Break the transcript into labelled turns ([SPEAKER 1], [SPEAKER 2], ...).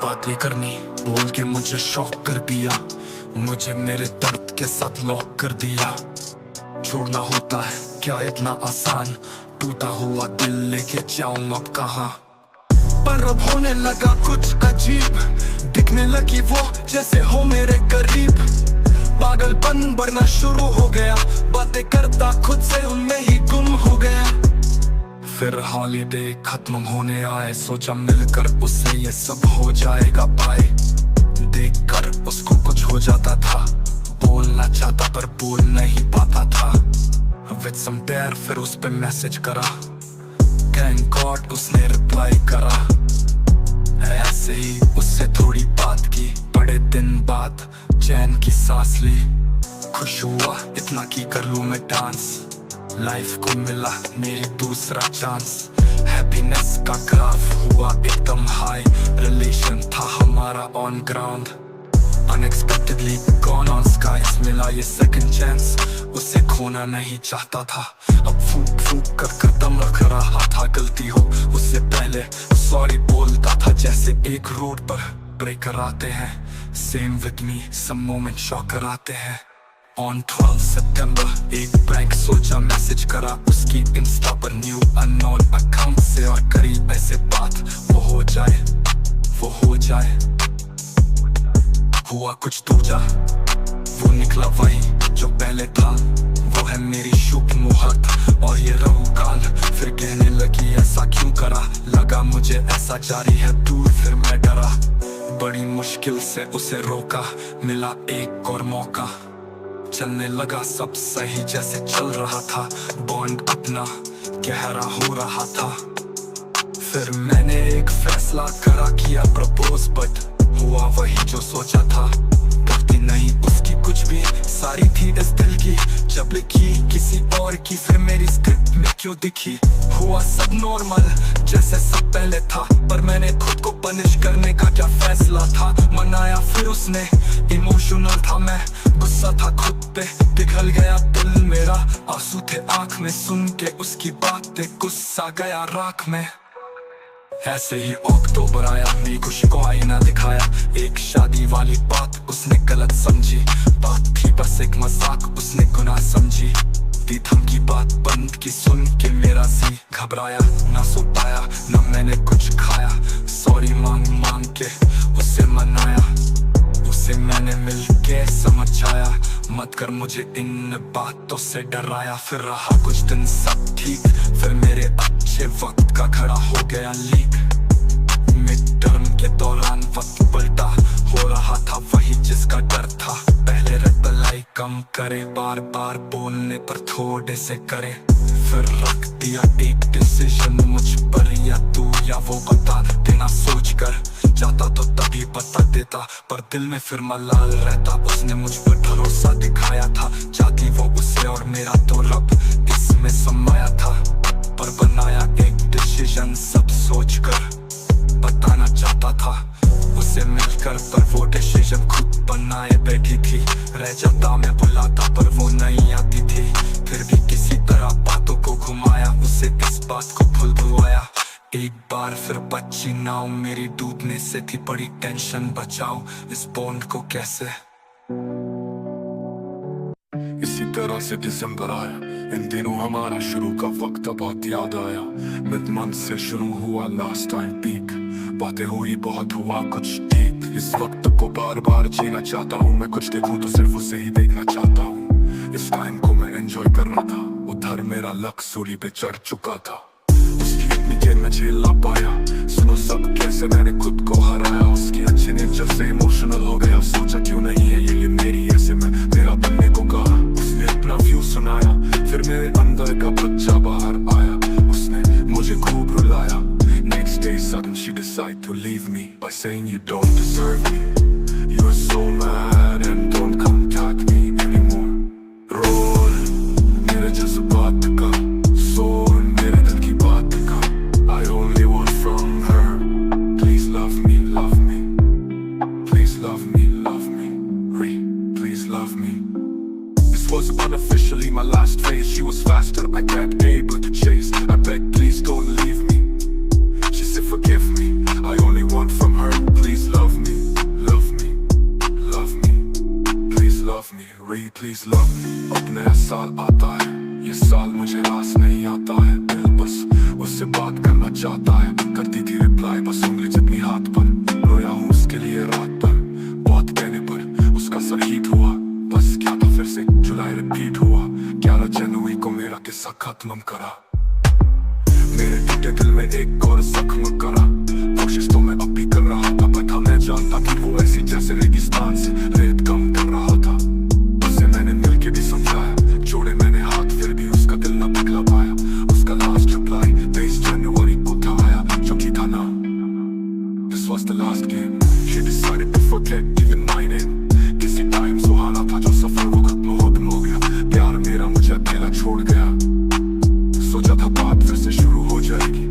[SPEAKER 1] बातें करनी बोल के मुझे शॉक कर दिया, मुझे मेरे दर्द के साथ लॉक कर दिया। छोड़ना होता है क्या इतना आसान, टूटा हुआ दिल लेके जाऊं अब कहाँ। पर अब होने लगा कुछ अजीब, दिखने लगी वो जैसे हो मेरे करीब। पागलपन बढ़ना शुरू हो गया, बातें करता खुद से उनमें ही गुम हो गया। फिर हॉलीडे खत्म होने आए, सोचा मिलकर उससे ये सब हो जाएगा पाए। देखकर उसको कुछ हो जाता था, बोलना चाहता पर बोल नहीं पाता था। With some dare फिर उस पे मैसेज करा, Thank God उसने रिप्लाई करा। ऐसे ही उससे थोड़ी बात की, बड़े दिन बाद चैन की सांस ली। खुश हुआ इतना कि कर लूं मैं डांस, लाइफ को मिला मेरी दूसरा चांस। हैप्पीनेस का ग्राफ हुआ एकदम हाई, रिलेशन था हमारा on ground. Unexpectedly gone on skies मिला ये सेकंड चांस, उसे खोना नहीं चाहता था। अब फूक फूक कर दम रख रहा था, गलती हो उससे पहले सॉरी बोलता था। जैसे एक रोड पर ब्रेकर आते हैं, same with me some moment shocker आते हैं। On 12 सितंबर एक प्रैंक सोचा, मैसेज करा उसकी इंस्टा पर न्यू अननोन अकाउंट से, और करीब ऐसे बात वो हो जाए, वो हो जाए। हुआ कुछ दूजा, वो निकला वही जो पहले था। वो है मेरी शुभ मुहूर्त और ये रहू काल। फिर कहने लगी ऐसा क्यों करा, लगा मुझे ऐसा जारी है दूर। फिर मैं डरा, बड़ी मुश्किल से उसे रोका, मिला एक और मौका। चलने लगा सब सही जैसे चल रहा था, बॉन्ड अपना गहरा हो रहा था। फिर मैंने एक फैसला करा, किया प्रपोज, बट हुआ वही जो सोचा था। गलती नहीं उसकी कुछ भी, सारी थी इस दिल की। जब लिखी किसी और की फिर मेरी स्क्रिप्ट में क्यों दिखी। हुआ सब नॉर्मल जैसे सब पहले था, पर मैंने खुद को पनिश करने का क्या फैसला था। मनाया फिर उसने, इमोशनल था मैं, गुस्सा था खुद पे, पिघल गया दिल मेरा। आंसू थे आंख में सुन के उसकी बातें, गुस्सा गया राख में। ऐसे ही अक्टूबर आया, मेरी खुशी को आईना दिखाया। एक शादी वाली बात उसने गलत समझी, बात थी बस एक मजाक उसने गुनाह समझी। दी धमकी बात बंद की सुन के मेरा सी घबराया। ना सो पाया ना मैंने कुछ खाया, सॉरी मांग मांग के उसे मनाया। उसे मैंने मिल के समझाया, मत कर मुझे इन बातों से डराया। फिर रहा कुछ दिन सब ठीक, फिर मेरे अच्छे वक्त का खड़ा हो गया लीक। मिड टर्म के दौरान वक्त पलटा, हो रहा था वही जिसका डर था। पहले रिप्लाई कम करे, बार बार बोलने पर थोड़े से करे। फिर रख दिया एक डिसीजन मुझ पर, या तू या वो बता देना। सोच कर जाता तो तभी बता देता, पर दिल में फिर मलाल रहता। उसने मुझ पर भरोसा दिखाया था, चाहती वो उसे और मेरा तो रब इसमें समाया था। पर बनाया एक डिसीजन सब सोच कर, बताना चाहता था उसे मिलकर, पर वो डिसीजन खुद बनाए बैठी थी। रह जाता मैं बुलाता पर वो नहीं आती थी, फिर भी किसी तरह बातों को घुमाया, उसे इस बात को भुलवाया। एक बार फिर बच्ची नाव मेरी डूबने से थी, बड़ी टेंशन बचाओ इस बॉन्ड को कैसे। इसी तरह से दिसंबर आया, इन दिनों हमारा शुरू का वक्त बहुत याद आया। मिड मंथ से शुरू हुआ लास्ट टाइम पीक, बातें हुई बहुत हुआ कुछ डीप। इस वक्त को बार बार जीना चाहता हूँ मैं, कुछ देखूं तो सिर्फ उसे ही देखना चाहता हूँ। इस टाइम को मैं एंजॉय कर रहा था, उधर मेरा लक सूली पे चढ़ चुका था। मैं झेल ना पाया, सुनो सब कैसे मैंने खुद को हराया। उसकी अच्छी नेचर से इमोशनल हो गया, सोचा क्यों नहीं है ये मेरी, ऐसे मैं मेरा बनने को कहा। उसने अपना व्यू सुनाया, फिर मेरे अंदर का बच्चा बाहर आया। उसने मुझे खूब रुलाया। Next day suddenly she decided to leave me by saying you don't deserve me, you're so mad and don't contact me anymore. Role मेरे जज्बात का, सोल मेरे दिल की बात का। I only want from her, please love me, love me, please love me, love me, please love me. This was unofficially my last phase. She was faster, I can't able to chase. उसके दिल में एक और जख्म करा। कोशिश तो मैं अब भी कर रहा था, पता मैं जानता कि वो ऐसी जैसे रेगिस्तान से रेत कम कर रहा था। उसे मैंने मिल के भी समझाया, जोड़े मैंने हाथ फिर भी उसका दिल न पिघला पाया। उसका लास्ट रिप्लाई 23 जनवरी को था आया, जो कि था ना This was the last game. She decided to forget even my name. किसी टाइम सुहाना था जो सफर वो खत्म हो गया। प्यार मेरा मुझे अकेला छोड़ गया। सोचा था बात फिर से शुरू हो जाएगी,